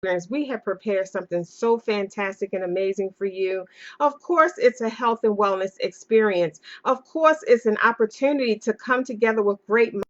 experience, we have prepared something so fantastic and amazing for you. Of course, it's a health and wellness experience. Of course, it's an opportunity to come together with great minds.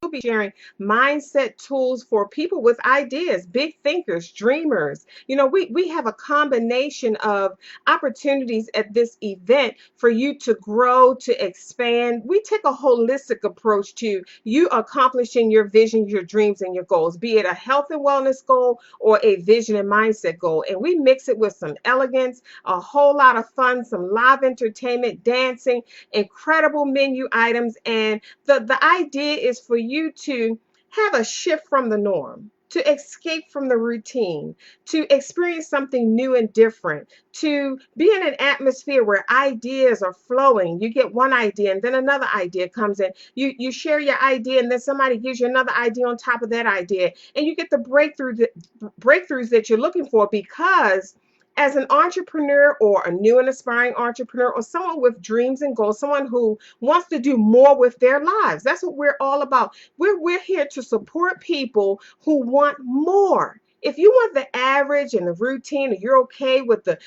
We'll be sharing mindset tools for people with ideas, big thinkers, dreamers. We have a combination of opportunities at this event for you to grow, to expand. We take a holistic approach to you accomplishing your vision, your dreams, and your goals, be it a health and wellness goal or a vision and mindset goal. And we mix it with some elegance, a whole lot of fun, some live entertainment, dancing, incredible menu items. And the idea is for you to have a shift from the norm, to escape from the routine, to experience something new and different, to be in an atmosphere where ideas are flowing. You get one idea and then another idea comes in. You share your idea and then somebody gives you another idea on top of that idea. And you get the breakthroughs that you're looking for, because as an entrepreneur or a new and aspiring entrepreneur or someone with dreams and goals, someone who wants to do more with their lives, that's what we're all about. We're here to support people who want more. If you want the average and the routine, and you're okay with the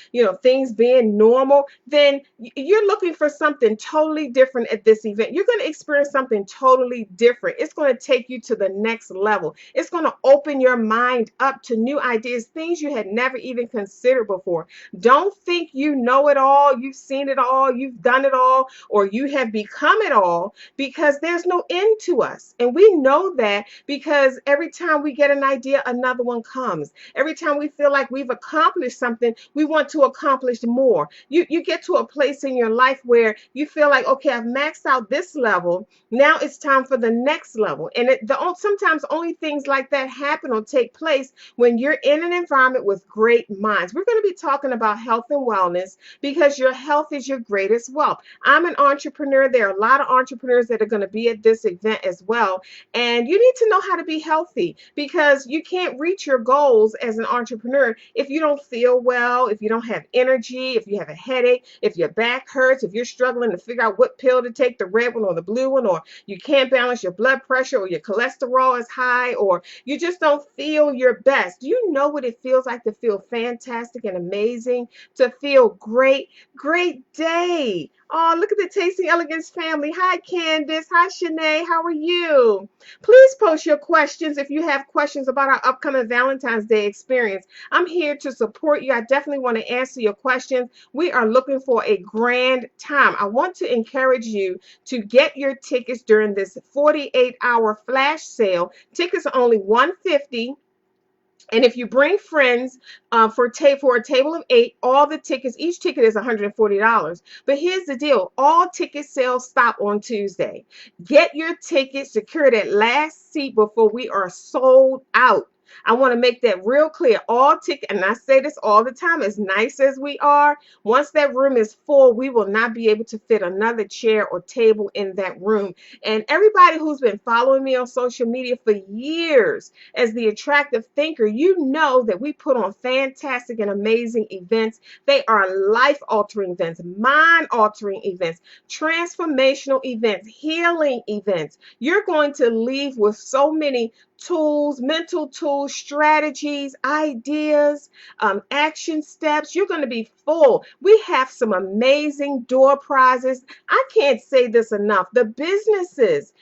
things being normal, then you're looking for something totally different at this event. You're going to experience something totally different. It's going to take you to the next level. It's going to open your mind up to new ideas, things you had never even considered before. Don't think you know it all, you've seen it all, you've done it all, or you have become it all, because there's no end to us. And we know that because every time we get an idea, another one comes. Every time we feel like we've accomplished something, we want to accomplish more. You get to a place in your life where you feel like, okay, I've maxed out this level. Now it's time for the next level. And sometimes only things like that happen or take place when you're in an environment with great minds. We're going to be talking about health and wellness because your health is your greatest wealth. I'm an entrepreneur. There are a lot of entrepreneurs that are going to be at this event as well. And you need to know how to be healthy, because you can't reach your goals as an entrepreneur if you don't feel well, if you don't have energy, if you have a headache, if your back hurts, if you're struggling to figure out what pill to take, the red one or the blue one, or you can't balance your blood pressure, or your cholesterol is high, or you just don't feel your best. Do you know what it feels like to feel fantastic and amazing, to feel great? Great day. Oh, look at the Tasting Elegance family. Hi, Candace. Hi, Shanae. How are you? Please post your questions if you have questions about our upcoming Valentine's Day experience. I'm here to support you. I definitely want to answer your questions. We are looking for a grand time. I want to encourage you to get your tickets during this 48-hour flash sale. Tickets are only $150. And if you bring friends for a table of 8, all the tickets, each ticket is $140. But here's the deal: all ticket sales stop on Tuesday. Get your ticket, secure that last seat before we are sold out. I want to make that real clear. All ticket, and I say this all the time, as nice as we are, once that room is full, we will not be able to fit another chair or table in that room. And everybody who's been following me on social media for years as the attractive thinker, you know that we put on fantastic and amazing events. They are life-altering events, mind-altering events, transformational events, healing events. You're going to leave with so many tools, mental tools, strategies, ideas, action steps. You're going to be full. We have some amazing door prizes. I can't say this enough. The businesses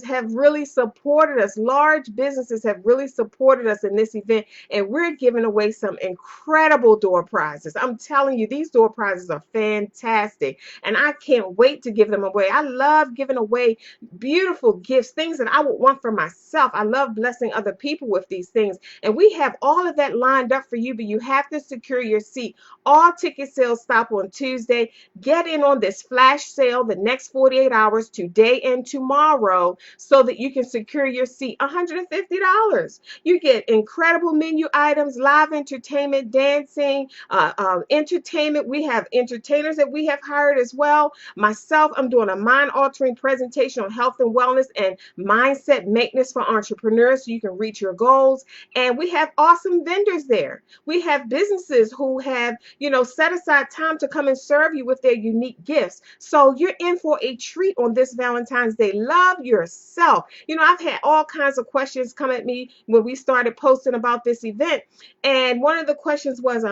have really supported us. Large businesses have really supported us in this event, and we're giving away some incredible door prizes. I'm telling you, these door prizes are fantastic, and I can't wait to give them away. I love giving away beautiful gifts, things that I would want for myself. I love blessing other people with these things, and we have all of that lined up for you, but you have to secure your seat. All ticket sales stop on Tuesday. Get in on this flash sale the next 48 hours, today and tomorrow, so that you can secure your seat. $150. You get incredible menu items, live entertainment, dancing, entertainment. We have entertainers that we have hired as well. Myself, I'm doing a mind altering presentation on health and wellness and mindset maintenance business for entrepreneurs so you can reach your goals. And we have awesome vendors there. We have businesses who have, set aside time to come and serve you with their unique gifts. So you're in for a treat on this Valentine's Day. Love yourself. I've had all kinds of questions come at me when we started posting about this event. And one of the questions was,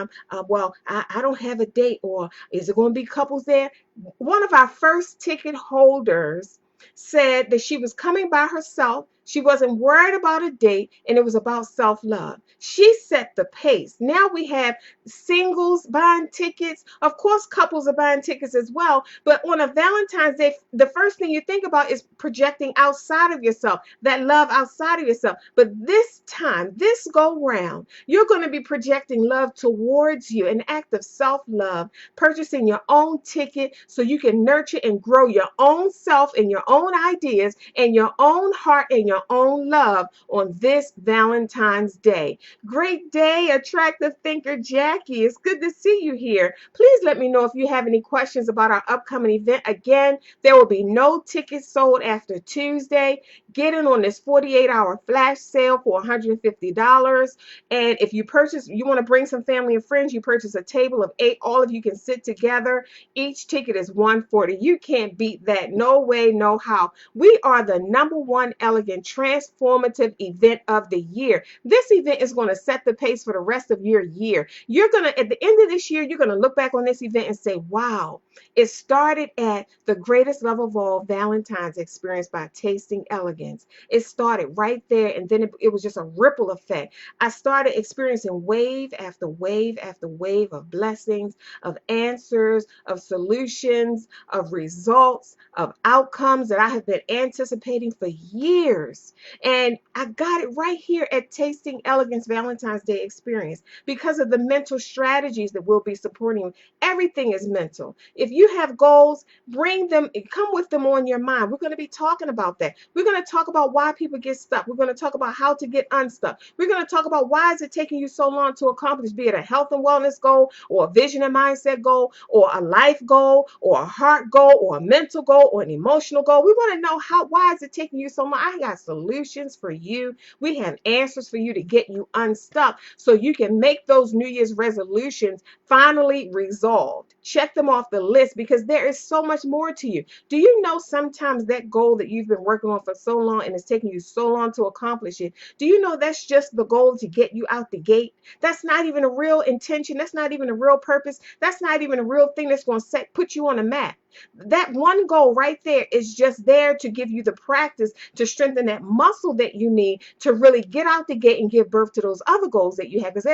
well, I don't have a date, or is it going to be couples there? One of our first ticket holders said that she was coming by herself. She wasn't worried about a date, and it was about self-love. She set the pace. Now we have singles buying tickets. Of course, couples are buying tickets as well. But on a Valentine's Day, the first thing you think about is projecting outside of yourself, that love outside of yourself. But this time, this go round, you're going to be projecting love towards you, an act of self-love, purchasing your own ticket so you can nurture and grow your own self and your own ideas and your own heart and your own love on this Valentine's Day. Great day, attractive thinker Jackie. It's good to see you here. Please let me know if you have any questions about our upcoming event. Again, there will be no tickets sold after Tuesday. Get in on this 48-hour flash sale for $150. And if you want to bring some family and friends, you purchase a table of 8. All of you can sit together. Each ticket is $140. You can't beat that. No way, no how. We are the #1 elegant transformative event of the year. This event is going to set the pace for the rest of your year. You're going to, at the end of this year, you're going to look back on this event and say, wow, it started at the greatest love of all, Valentine's experience by Tasting Elegance. It started right there, and then it was just a ripple effect. I started experiencing wave after wave after wave of blessings, of answers, of solutions, of results, of outcomes that I have been anticipating for years. And I got it right here at Tasting Elegance Valentine's Day Experience because of the mental strategies that we'll be supporting. Everything is mental. If you have goals, bring them, come with them on your mind. We're going to be talking about that. We're going to talk about why people get stuck. We're going to talk about how to get unstuck. We're going to talk about why is it taking you so long to accomplish, be it a health and wellness goal, or a vision and mindset goal, or a life goal, or a heart goal, or a mental goal, or an emotional goal. We want to know why is it taking you so long? I got solutions for you. We have answers for you to get you unstuck so you can make those New Year's resolutions finally resolved. Check them off the list because there is so much more to you. Do you know sometimes that goal that you've been working on for so long and it's taking you so long to accomplish it, do you know that's just the goal to get you out the gate? That's not even a real intention. That's not even a real purpose. That's not even a real thing that's going to put you on a map. That one goal right there is just there to give you the practice to strengthen that muscle that you need to really get out the gate and give birth to those other goals that you have. Because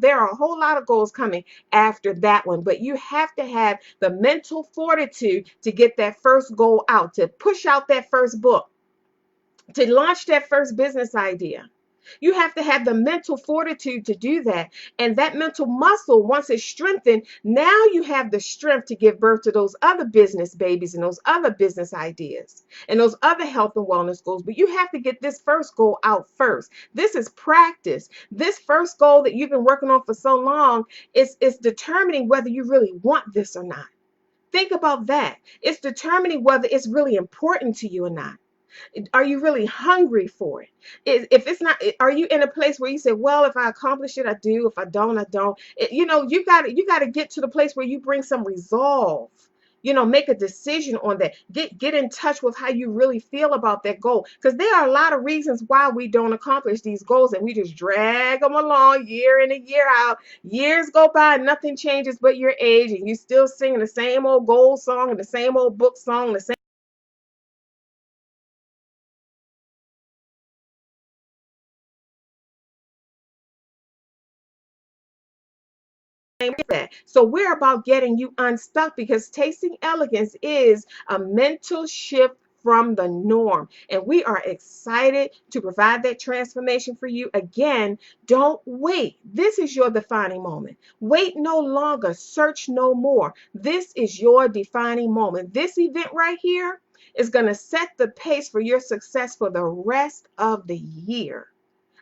there are a whole lot of goals coming after that one. But you have to have the mental fortitude to get that first goal out, to push out that first book, to launch that first business idea. You have to have the mental fortitude to do that. And that mental muscle, once it's strengthened, now you have the strength to give birth to those other business babies and those other business ideas and those other health and wellness goals. But you have to get this first goal out first. This is practice. This first goal that you've been working on for so long is determining whether you really want this or not. Think about that. It's determining whether it's really important to you or not. Are you really hungry for it? If it's not, are you in a place where you say, well, if I accomplish it, I do. If I don't, I don't. You got to get to the place where you bring some resolve. Make a decision on that. Get in touch with how you really feel about that goal. Because there are a lot of reasons why we don't accomplish these goals and we just drag them along year in and year out. Years go by, nothing changes but your age, and you still singing the same old goal song and the same old book song, the same with that. So we're about getting you unstuck because Tasting Elegance is a mental shift from the norm. And we are excited to provide that transformation for you. Again, don't wait. This is your defining moment. Wait no longer. Search no more. This is your defining moment. This event right here is going to set the pace for your success for the rest of the year.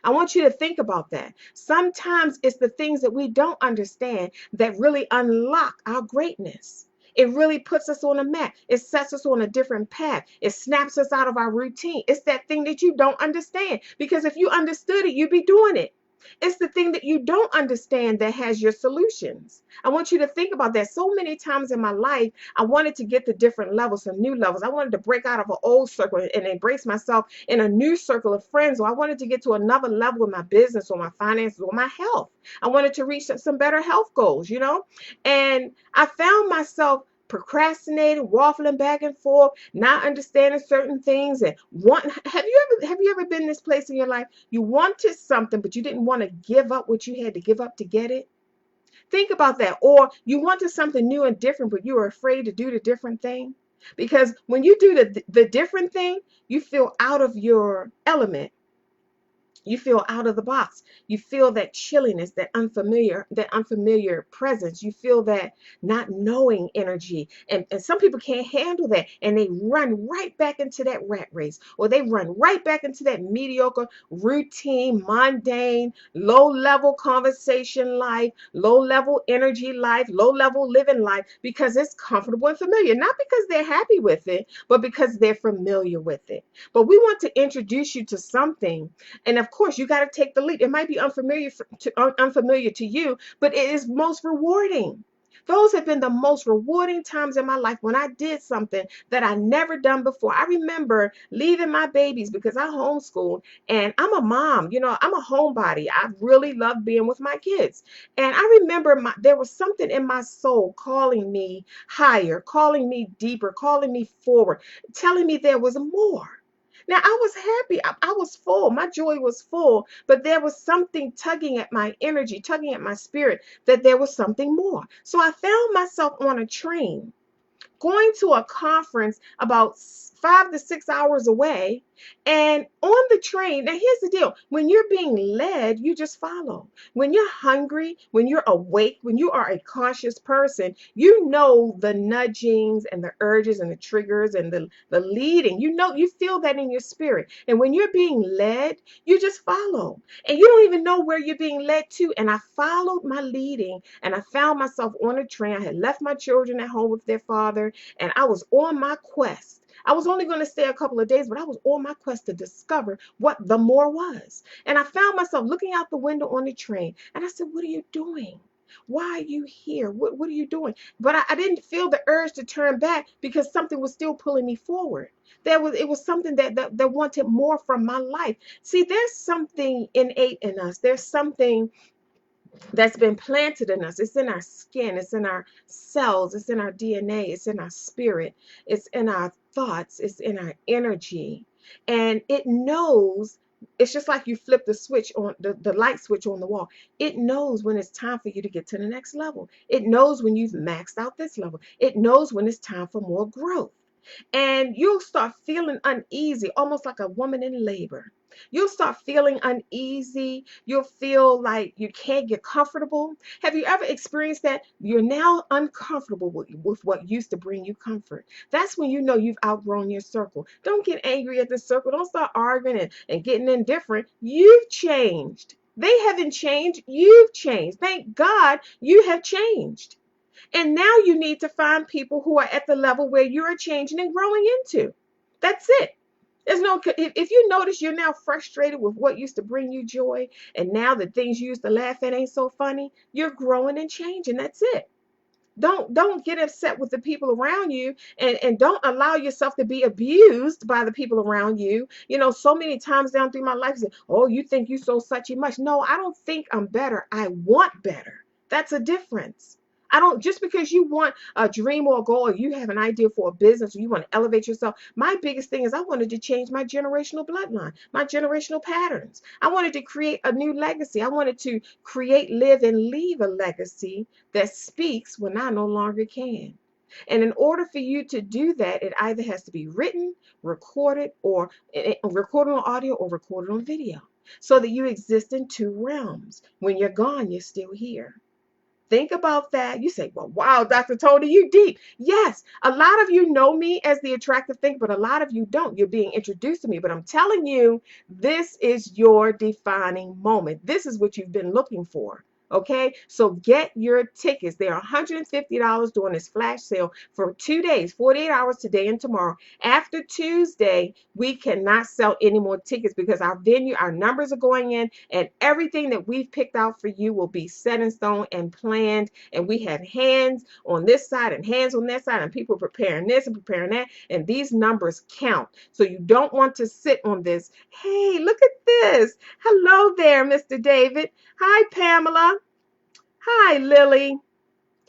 I want you to think about that. Sometimes it's the things that we don't understand that really unlock our greatness. It really puts us on a map. It sets us on a different path. It snaps us out of our routine. It's that thing that you don't understand, because if you understood it, you'd be doing it. It's the thing that you don't understand that has your solutions. I want you to think about that. So many times in my life, I wanted to get to different levels, some new levels. I wanted to break out of an old circle and embrace myself in a new circle of friends. Or I wanted to get to another level in my business or my finances or my health. I wanted to reach some better health goals, you know? And I found myself procrastinating, waffling back and forth, not understanding certain things, and want. Have you ever been in this place in your life? You wanted something, but you didn't want to give up what you had to give up to get it. Think about that. Or you wanted something new and different, but you were afraid to do the different thing. Because when you do the different thing, you feel out of your element. You feel out of the box. You feel that chilliness, that unfamiliar presence. You feel that not knowing energy. And some people can't handle that. And they run right back into that rat race, or they run right back into that mediocre, routine, mundane, low level conversation life, low level energy life, low level living life, because it's comfortable and familiar. Not because they're happy with it, but because they're familiar with it. But we want to introduce you to something, and of course, you got to take the leap. It might be unfamiliar to you, but it is most rewarding. Those have been the most rewarding times in my life when I did something that I never done before. I remember leaving my babies because I homeschooled, and I'm a mom, I'm a homebody. I really love being with my kids. And I remember there was something in my soul calling me higher, calling me deeper, calling me forward, telling me there was more. Now, I was happy. I was full. My joy was full, but there was something tugging at my energy, tugging at my spirit, that there was something more. So I found myself on a train going to a conference about 5 to 6 hours away. And on the train, now here's the deal: when you're being led, you just follow. When you're hungry, when you're awake, when you are a conscious person, you know the nudgings and the urges and the triggers and the leading. You feel that in your spirit. And when you're being led, you just follow. And you don't even know where you're being led to. And I followed my leading, and I found myself on a train. I had left my children at home with their father, and I was on my quest. I was only going to stay a couple of days, but I was on my quest to discover what the more was. And I found myself looking out the window on the train, and I said, "What are you doing? Why are you here? What are you doing?" But I didn't feel the urge to turn back, because something was still pulling me forward. It was something that wanted more from my life. See, there's something innate in us. There's something that's been planted in us. It's in our skin, it's in our cells, it's in our DNA, it's in our spirit, it's in our thoughts, it's in our energy. And it knows. It's just like you flip the switch on the light switch on the wall. It knows when it's time for you to get to the next level. It knows when you've maxed out this level. It knows when it's time for more growth. And you'll start feeling uneasy, almost like a woman in labor. You'll start feeling uneasy. You'll feel like you can't get comfortable. Have you ever experienced that? You're now uncomfortable with what used to bring you comfort. That's when you know you've outgrown your circle. Don't get angry at the circle. Don't start arguing and getting indifferent. You've changed. They haven't changed. You've changed. Thank God you have changed. And now you need to find people who are at the level where you're changing and growing into. That's it. There's no, if you notice you're now frustrated with what used to bring you joy, and now the things you used to laugh at ain't so funny, you're growing and changing. That's it. Don't get upset with the people around you, and don't allow yourself to be abused by the people around you. So many times down through my life, I say, "Oh, you think you so such and much." No, I don't think I'm better. I want better. That's a difference. I don't, just because you want a dream or a goal, or you have an idea for a business, or you want to elevate yourself. My biggest thing is I wanted to change my generational bloodline, my generational patterns. I wanted to create a new legacy. I wanted to create, live, and leave a legacy that speaks when I no longer can. And in order for you to do that, it either has to be written, recorded, or recorded on audio or recorded on video, so that you exist in two realms. When you're gone, you're still here. Think about that. You say, "Well, wow, Dr. Tony, you deep." Yes, a lot of you know me as the attractive thing, but a lot of you don't. You're being introduced to me, but I'm telling you, this is your defining moment. This is what you've been looking for. Okay, so get your tickets. They're $150 during this flash sale for 2 days, 48 hours today and tomorrow. After Tuesday, we cannot sell any more tickets because our venue, our numbers are going in, and everything that we've picked out for you will be set in stone and planned. And we have hands on this side and hands on that side, and people preparing this and preparing that. And these numbers count. So you don't want to sit on this. Hey, look at this. Hello there, Mr. David. Hi, Pamela. Hi, Lily.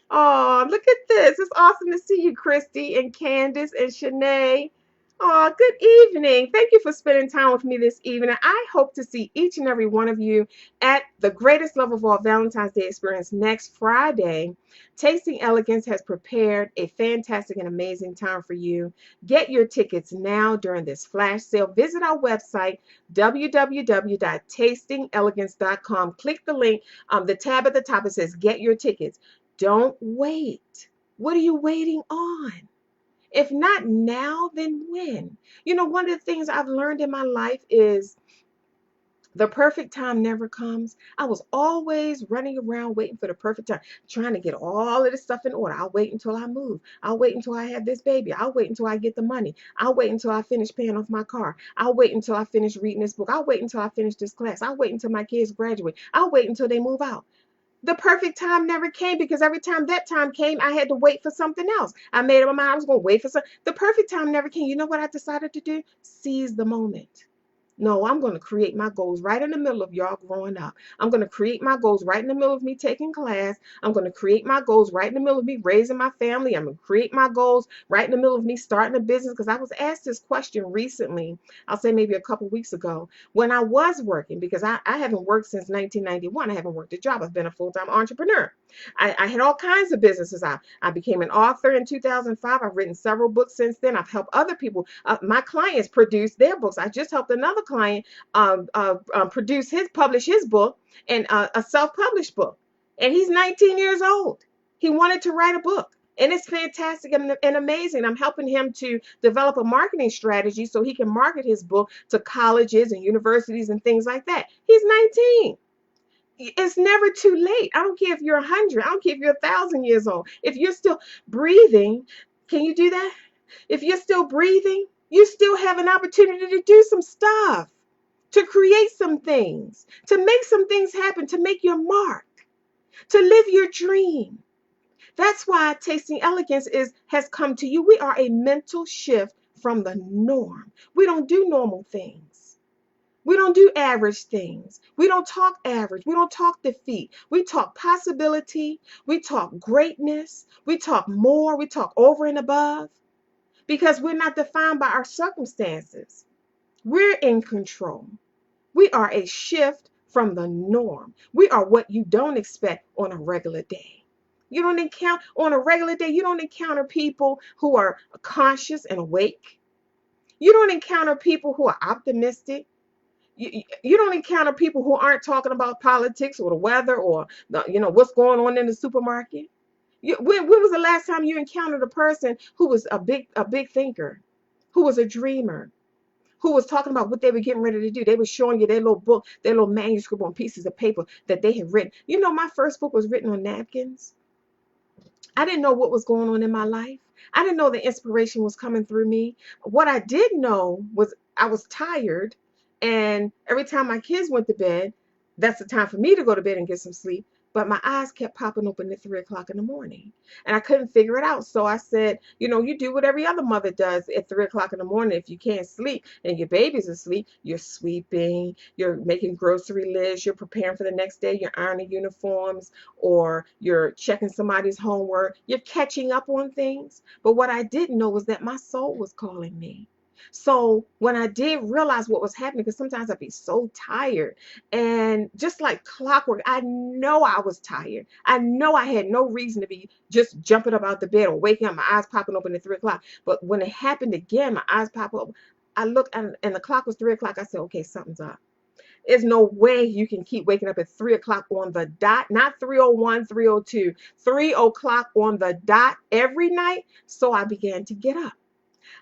Oh, look at this. It's awesome to see you, Christy and Candace and Shanae. Oh, good evening. Thank you for spending time with me this evening. I hope to see each and every one of you at the greatest love of all Valentine's Day experience next Friday. Tasting Elegance has prepared a fantastic and amazing time for you. Get your tickets now during this flash sale. Visit our website, www.tastingelegance.com. Click the link, the tab at the top. It says Get Your Tickets. Don't wait. What are you waiting on? If not now, then when? One of the things I've learned in my life is the perfect time never comes. I was always running around waiting for the perfect time, trying to get all of this stuff in order. I'll wait until I move. I'll wait until I have this baby. I'll wait until I get the money. I'll wait until I finish paying off my car. I'll wait until I finish reading this book. I'll wait until I finish this class. I'll wait until my kids graduate. I'll wait until they move out. The perfect time never came because every time that time came, I had to wait for something else. I made up my mind I was going to wait for something. The perfect time never came. You know what I decided to do? Seize the moment. No, I'm going to create my goals right in the middle of y'all growing up. I'm going to create my goals right in the middle of me taking class. I'm going to create my goals right in the middle of me raising my family. I'm going to create my goals right in the middle of me starting a business because I was asked this question recently. I'll say maybe a couple weeks ago when I was working because I haven't worked since 1991. I haven't worked a job. I've been a full-time entrepreneur. I had all kinds of businesses. I became an author in 2005. I've written several books since then. I've helped other people. My clients produce their books. I just helped another client publish his book and a self-published book. And he's 19 years old. He wanted to write a book. And it's fantastic and amazing. I'm helping him to develop a marketing strategy so he can market his book to colleges and universities and things like that. He's 19. It's never too late. I don't care if you're 100. I don't care if you're 1,000 years old. If you're still breathing, can you do that? If you're still breathing, you still have an opportunity to do some stuff, to create some things, to make some things happen, to make your mark, to live your dream. That's why Tasting Elegance has come to you. We are a mental shift from the norm. We don't do normal things. We don't do average things. We don't talk average. We don't talk defeat. We talk possibility. We talk greatness. We talk more. We talk over and above because we're not defined by our circumstances. We're in control. We are a shift from the norm. We are what you don't expect on a regular day. You don't encounter on a regular day, you don't encounter people who are conscious and awake. You don't encounter people who are optimistic. You don't encounter people who aren't talking about politics or the weather or what's going on in the supermarket. When was the last time you encountered a person who was a big thinker, who was a dreamer, who was talking about what they were getting ready to do? They were showing you their little book, their little manuscript on pieces of paper that they had written. My first book was written on napkins. I didn't know what was going on in my life. I didn't know the inspiration was coming through me. What I did know was I was tired. And every time my kids went to bed, that's the time for me to go to bed and get some sleep. But my eyes kept popping open at 3 o'clock in the morning. And I couldn't figure it out. So I said, you do what every other mother does at 3 o'clock in the morning. If you can't sleep and your baby's asleep, you're sweeping, you're making grocery lists, you're preparing for the next day, you're ironing uniforms, or you're checking somebody's homework, you're catching up on things. But what I didn't know was that my soul was calling me. So when I did realize what was happening, because sometimes I'd be so tired and just like clockwork, I know I was tired. I know I had no reason to be just jumping up out the bed or waking up, my eyes popping open at 3 o'clock. But when it happened again, my eyes pop up. I looked and the clock was 3 o'clock. I said, okay, something's up. There's no way you can keep waking up at 3 o'clock on the dot, not 3:01, 3:02, 3 o'clock on the dot every night. So I began to get up.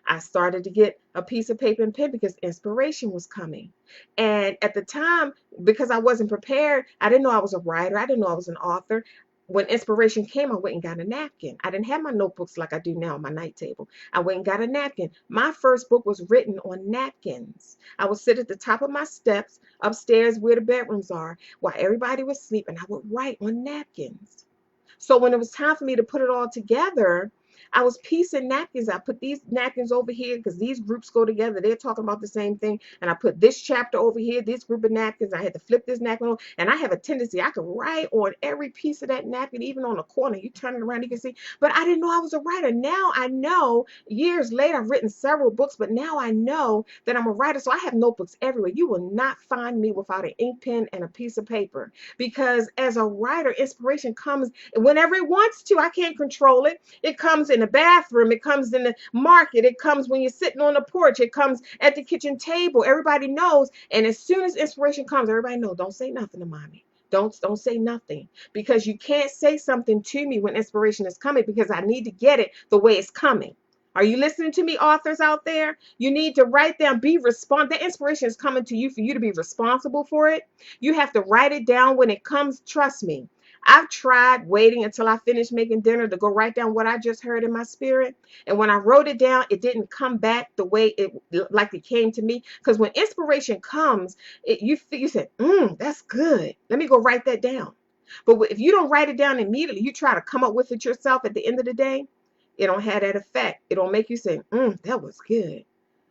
I started to get a piece of paper and pen because inspiration was coming. And at the time, because I wasn't prepared, I didn't know I was a writer, I didn't know I was an author. When inspiration came, I went and got a napkin. I didn't have my notebooks like I do now on my night table. I went and got a napkin. My first book was written on napkins. I would sit at the top of my steps upstairs where the bedrooms are while everybody was sleeping. I would write on napkins. So when it was time for me to put it all together, I was piecing napkins. I put these napkins over here because these groups go together. They're talking about the same thing. And I put this chapter over here, this group of napkins. I had to flip this napkin over. And I have a tendency, I could write on every piece of that napkin, even on the corner. You turn it around, you can see. But I didn't know I was a writer. Now I know, years later, I've written several books, but now I know that I'm a writer. So I have notebooks everywhere. You will not find me without an ink pen and a piece of paper. Because as a writer, inspiration comes whenever it wants to. I can't control it. It comes in the bathroom. It comes in the market. It comes when you're sitting on the porch. It comes at the kitchen table. Everybody knows. And as soon as inspiration comes, everybody knows. Don't say nothing to mommy. Don't say nothing, because you can't say something to me when inspiration is coming, because I need to get it the way it's coming. Are you listening to me, authors out there? You need to write down, the inspiration is coming to you for you to be responsible for it. You have to write it down when it comes. Trust me. I've tried waiting until I finished making dinner to go write down what I just heard in my spirit. And when I wrote it down, it didn't come back the way it like it came to me. Because when inspiration comes, you said, that's good. Let me go write that down. But if you don't write it down immediately, you try to come up with it yourself at the end of the day, it don't have that effect. It don't make you say, that was good.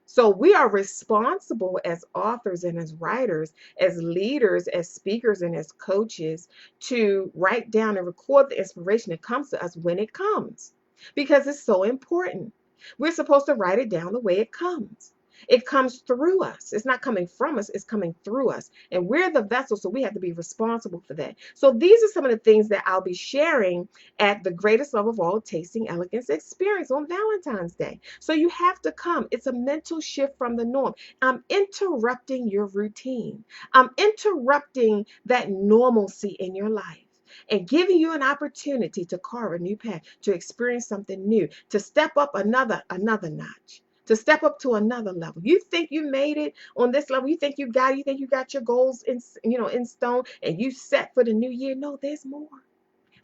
So we are responsible as authors and as writers, as leaders, as speakers, and as coaches to write down and record the inspiration that comes to us when it comes, because it's so important. We're supposed to write it down the way it comes. It comes through us. It's not coming from us, it's coming through us. And we're the vessel, so we have to be responsible for that. So these are some of the things that I'll be sharing at the Greatest Love of All Tasting Elegance experience on Valentine's Day. So you have to come. It's a mental shift from the norm. I'm interrupting your routine. I'm interrupting that normalcy in your life and giving you an opportunity to carve a new path, to experience something new, to step up another notch, to step up to another level. You think you made it on this level? You think you got your goals in stone and you set for the new year? No, there's more.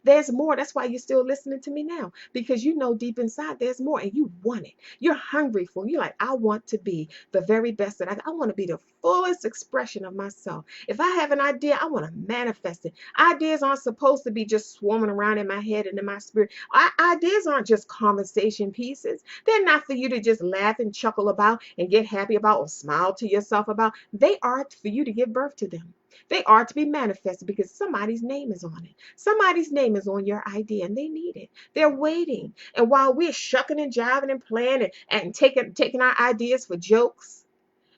There's more. That's why you're still listening to me now, because you know deep inside there's more and you want it. You're hungry for it. You're like, I want to be the very best that I want to be the fullest expression of myself. If I have an idea, I want to manifest it. Ideas aren't supposed to be just swarming around in my head and in my spirit. Ideas aren't just conversation pieces. They're not for you to just laugh and chuckle about and get happy about or smile to yourself about. They are for you to give birth to them. They are to be manifested because somebody's name is on it. Somebody's name is on your idea and they need it. They're waiting. And while we're shucking and jiving and playing and taking our ideas for jokes,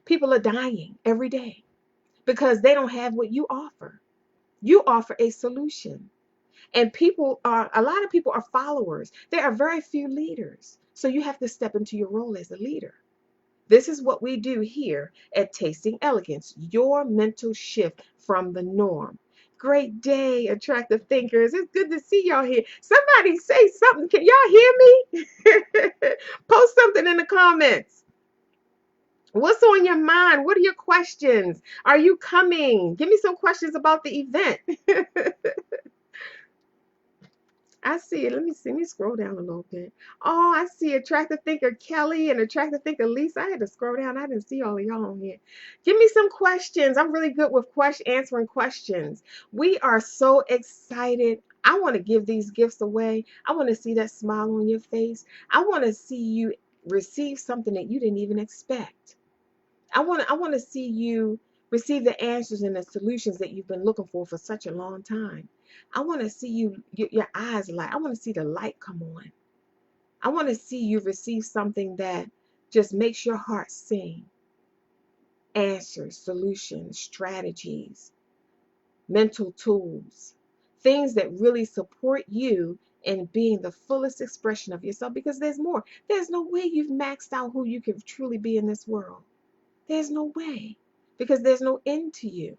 people are dying every day because they don't have what you offer. You offer a solution. And a lot of people are followers. There are very few leaders. So you have to step into your role as a leader. This is what we do here at Tasting Elegance, your mental shift from the norm. Great day, attractive thinkers. It's good to see y'all here. Somebody say something. Can y'all hear me? Post something in the comments. What's on your mind? What are your questions? Are you coming? Give me some questions about the event. I see it. Let me see. Let me scroll down a little bit. Oh, I see attractive thinker Kelly and attractive thinker Lisa. I had to scroll down. I didn't see all of y'all on here. Give me some questions. I'm really good with answering questions. We are so excited. I want to give these gifts away. I want to see that smile on your face. I want to see you receive something that you didn't even expect. I want to see you receive the answers and the solutions that you've been looking for such a long time. I want to see your eyes light. I want to see the light come on. I want to see you receive something that just makes your heart sing. Answers, solutions, strategies, mental tools, things that really support you in being the fullest expression of yourself, because there's more. There's no way you've maxed out who you can truly be in this world. There's no way, because there's no end to you.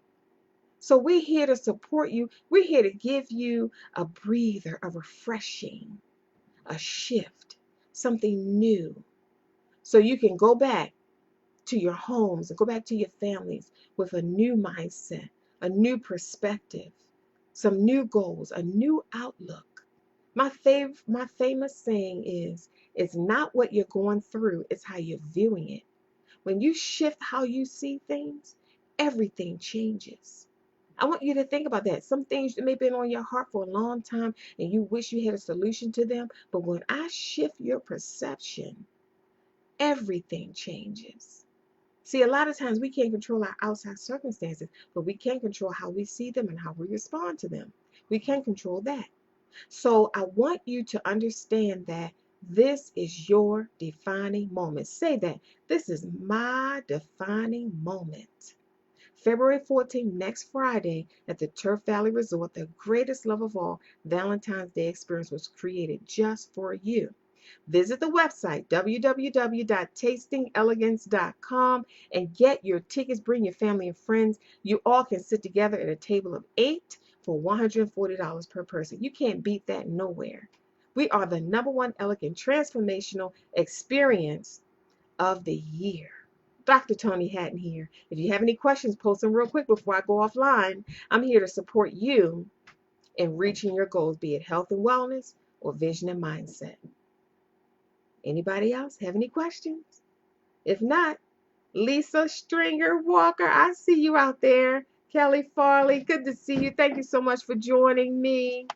So we're here to support you. We're here to give you a breather, a refreshing, a shift, something new, so you can go back to your homes and go back to your families with a new mindset, a new perspective, some new goals, a new outlook. My famous saying is, it's not what you're going through, it's how you're viewing it. When you shift how you see things, everything changes. I want you to think about that. Some things that may have been on your heart for a long time and you wish you had a solution to them, but when I shift your perception, everything changes. See, a lot of times we can't control our outside circumstances, but we can control how we see them and how we respond to them. We can control that. So I want you to understand that this is your defining moment. Say that. This is my defining moment. February 14th, next Friday, at the Turf Valley Resort, the greatest love of all, Valentine's Day experience was created just for you. Visit the website www.tastingelegance.com and get your tickets. Bring your family and friends. You all can sit together at a table of 8 for $140 per person. You can't beat that nowhere. We are the #1 elegant transformational experience of the year. Dr. Tony Hatton here. If you have any questions, post them real quick before I go offline. I'm here to support you in reaching your goals, be it health and wellness or vision and mindset. Anybody else have any questions? If not, Lisa Stringer Walker, I see you out there. Kelly Farley, good to see you. Thank you so much for joining me.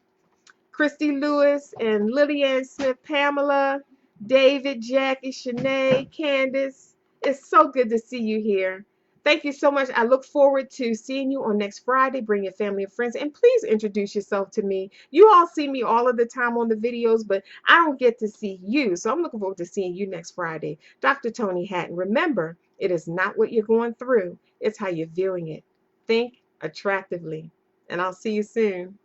Christy Lewis and Lillian Smith, Pamela, David, Jackie, Shanae, Candace. It's so good to see you here. Thank you so much. I look forward to seeing you on next Friday. Bring your family and friends, and please introduce yourself to me. You all see me all of the time on the videos, but I don't get to see you. So I'm looking forward to seeing you next Friday. Dr. Tony Hatton. Remember, it is not what you're going through, it's how you're viewing it. Think attractively, and I'll see you soon.